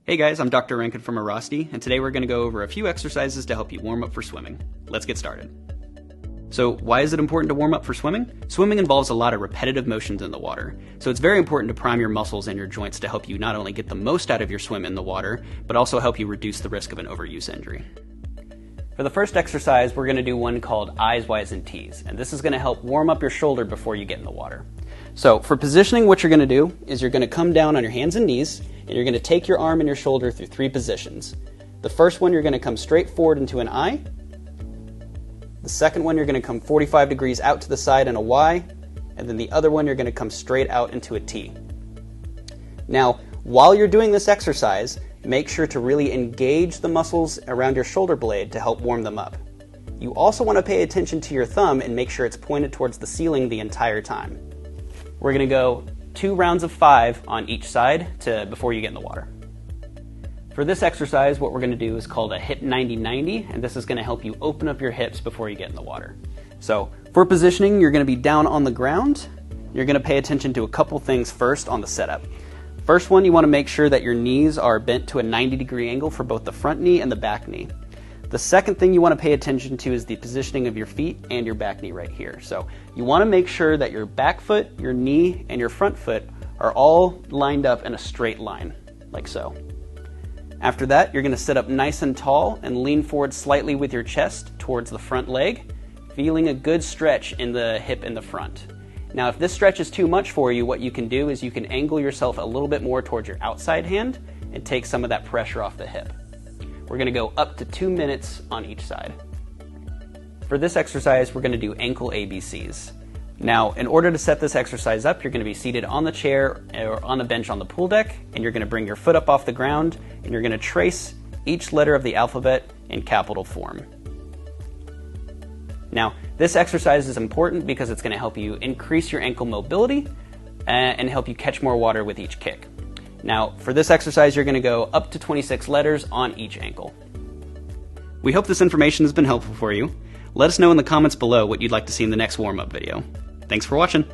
Hey guys, I'm Dr. Rankin from Airrosti, and today we're going to go over a few exercises to help you warm up for swimming. Let's get started. So why is it important to warm up for swimming? Swimming involves a lot of repetitive motions in the water, so it's very important to prime your muscles and your joints to help you not only get the most out of your swim in the water, but also help you reduce the risk of an overuse injury. For the first exercise, we're going to do one called Eyes, Y's, and T's, and this is going to help warm up your shoulder before you get in the water. So for positioning, what you're going to do is you're going to come down on your hands and knees, and you're going to take your arm and your shoulder through 3 positions. The first one, you're going to come straight forward into an I. The second one, you're going to come 45 degrees out to the side in a Y. And then the other one, you're going to come straight out into a T. Now, while you're doing this exercise, make sure to really engage the muscles around your shoulder blade to help warm them up. You also want to pay attention to your thumb and make sure it's pointed towards the ceiling the entire time. We're going to go 2 rounds of 5 on each side before you get in the water. For this exercise, what we're going to do is called a hip 90-90, and this is going to help you open up your hips before you get in the water. So for positioning, you're going to be down on the ground. You're going to pay attention to a couple things first on the setup. First one, you want to make sure that your knees are bent to a 90-degree angle for both the front knee and the back knee. The second thing you want to pay attention to is the positioning of your feet and your back knee right here. So you want to make sure that your back foot, your knee, and your front foot are all lined up in a straight line, like so. After that, you're going to sit up nice and tall and lean forward slightly with your chest towards the front leg, feeling a good stretch in the hip in the front. Now, if this stretch is too much for you, what you can do is you can angle yourself a little bit more towards your outside hand and take some of that pressure off the hip. We're going to go up to 2 minutes on each side. For this exercise, we're going to do ankle ABCs. Now, in order to set this exercise up, you're going to be seated on the chair or on a bench on the pool deck, and you're going to bring your foot up off the ground, and you're going to trace each letter of the alphabet in capital form. Now, this exercise is important because it's going to help you increase your ankle mobility and help you catch more water with each kick. Now, for this exercise, you're going to go up to 26 letters on each ankle. We hope this information has been helpful for you. Let us know in the comments below what you'd like to see in the next warm-up video. Thanks for watching.